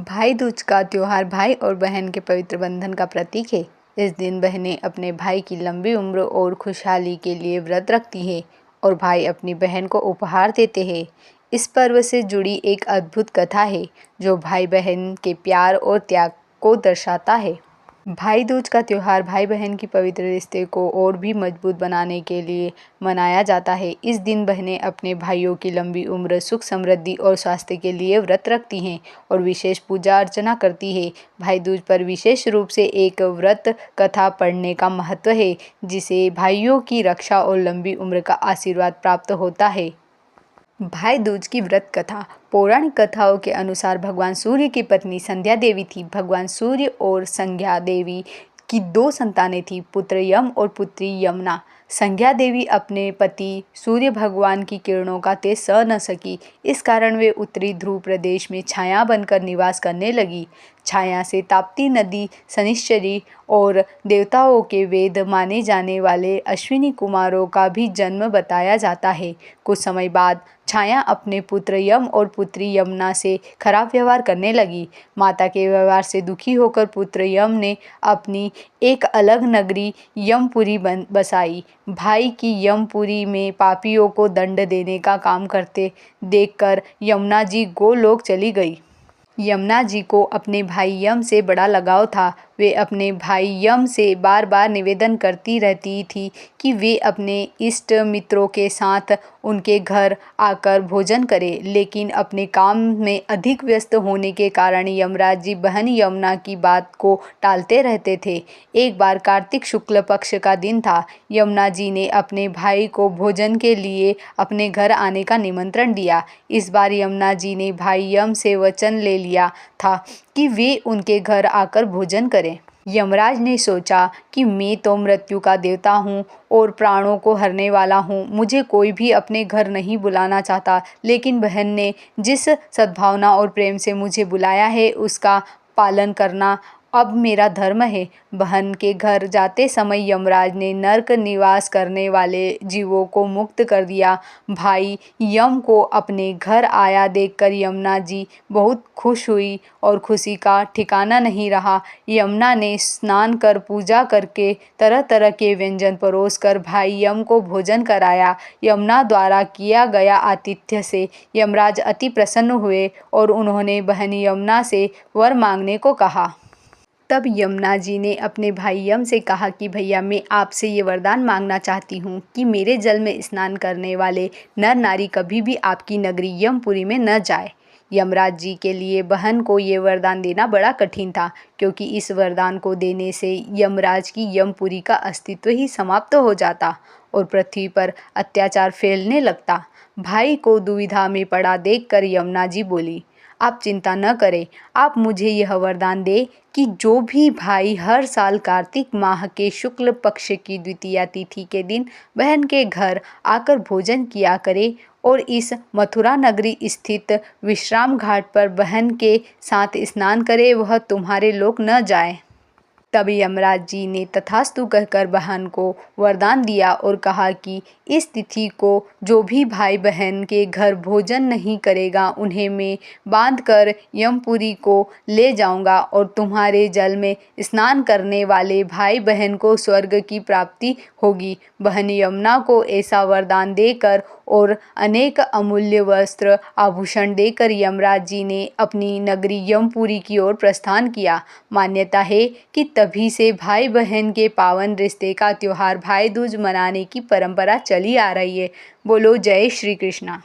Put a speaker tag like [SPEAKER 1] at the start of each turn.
[SPEAKER 1] भाई दूज का त्योहार भाई और बहन के पवित्र बंधन का प्रतीक है। इस दिन बहनें अपने भाई की लंबी उम्र और खुशहाली के लिए व्रत रखती हैं और भाई अपनी बहन को उपहार देते हैं। इस पर्व से जुड़ी एक अद्भुत कथा है जो भाई बहन के प्यार और त्याग को दर्शाता है। भाई दूज का त्योहार भाई बहन की पवित्र रिश्ते को और भी मजबूत बनाने के लिए मनाया जाता है। इस दिन बहनें अपने भाइयों की लंबी उम्र, सुख समृद्धि और स्वास्थ्य के लिए व्रत रखती हैं और विशेष पूजा अर्चना करती हैं। भाई दूज पर विशेष रूप से एक व्रत कथा पढ़ने का महत्व है, जिसे भाइयों की रक्षा और लंबी उम्र का आशीर्वाद प्राप्त होता है। भाई दूज की व्रत कथा। पौराणिक कथाओं के अनुसार भगवान सूर्य की पत्नी संध्या देवी थी। भगवान सूर्य और संध्या देवी की दो संतानें थीं, पुत्र यम और पुत्री यमुना। संध्या देवी अपने पति सूर्य भगवान की किरणों का तेज सह न सकी। इस कारण वे उत्तरी ध्रुव प्रदेश में छाया बनकर निवास करने लगी। छाया से ताप्ती नदी, शनिश्चरी और देवताओं के वेद माने जाने वाले अश्विनी कुमारों का भी जन्म बताया जाता है। कुछ समय बाद छाया अपने पुत्र यम और पुत्री यमुना से खराब व्यवहार करने लगी। माता के व्यवहार से दुखी होकर पुत्र यम ने अपनी एक अलग नगरी यमपुरी बसाई। भाई की यमपुरी में पापियों को दंड देने का काम करते देखकर यमुना जी गोलोक चली गई। यमुना जी को अपने भाई यम से बड़ा लगाव था। वे अपने भाई यम से बार बार निवेदन करती रहती थी कि वे अपने इष्ट मित्रों के साथ उनके घर आकर भोजन करें, लेकिन अपने काम में अधिक व्यस्त होने के कारण यमराज जी बहन यमुना की बात को टालते रहते थे। एक बार कार्तिक शुक्ल पक्ष का दिन था। यमुना जी ने अपने भाई को भोजन के लिए अपने घर आने का निमंत्रण दिया। इस बार यमुना जी ने भाई यम से वचन ले लिया था कि वे उनके घर आकर भोजन करें। यमराज ने सोचा कि मैं तो मृत्यु का देवता हूँ और प्राणों को हरने वाला हूँ, मुझे कोई भी अपने घर नहीं बुलाना चाहता, लेकिन बहन ने जिस सद्भावना और प्रेम से मुझे बुलाया है उसका पालन करना अब मेरा धर्म है। बहन के घर जाते समय यमराज ने नरक निवास करने वाले जीवों को मुक्त कर दिया। भाई यम को अपने घर आया देखकर यमुना जी बहुत खुश हुई और खुशी का ठिकाना नहीं रहा। यमुना ने स्नान कर पूजा करके तरह तरह के व्यंजन परोस कर भाई यम को भोजन कराया। यमुना द्वारा किया गया आतिथ्य से यमराज अति प्रसन्न हुए और उन्होंने बहन यमुना से वर मांगने को कहा। तब यमुना जी ने अपने भाई यम से कहा कि भैया, मैं आपसे ये वरदान मांगना चाहती हूँ कि मेरे जल में स्नान करने वाले नर नारी कभी भी आपकी नगरी यमपुरी में न जाए। यमराज जी के लिए बहन को ये वरदान देना बड़ा कठिन था, क्योंकि इस वरदान को देने से यमराज की यमपुरी का अस्तित्व ही समाप्त हो जाता और पृथ्वी पर अत्याचार फैलने लगता। भाई को दुविधा में पड़ा देखकर यमुना जी बोली, आप चिंता न करें, आप मुझे यह वरदान दे कि जो भी भाई हर साल कार्तिक माह के शुक्ल पक्ष की द्वितीया तिथि के दिन बहन के घर आकर भोजन किया करे और इस मथुरा नगरी स्थित विश्राम घाट पर बहन के साथ स्नान करे, वह तुम्हारे लोक न जाए। तब यमराज जी ने तथास्तु कहकर बहन को वरदान दिया और कहा कि इस तिथि को जो भी भाई बहन के घर भोजन नहीं करेगा, उन्हें मैं बांधकर यमपुरी को ले जाऊंगा और तुम्हारे जल में स्नान करने वाले भाई बहन को स्वर्ग की प्राप्ति होगी। बहन यमुना को ऐसा वरदान देकर और अनेक अमूल्य वस्त्र आभूषण देकर यमराज जी ने अपनी नगरी यमपुरी की ओर प्रस्थान किया। मान्यता है कि तभी से भाई बहन के पावन रिश्ते का त्योहार भाई दूज मनाने की परंपरा चली आ रही है। बोलो जय श्री कृष्णा।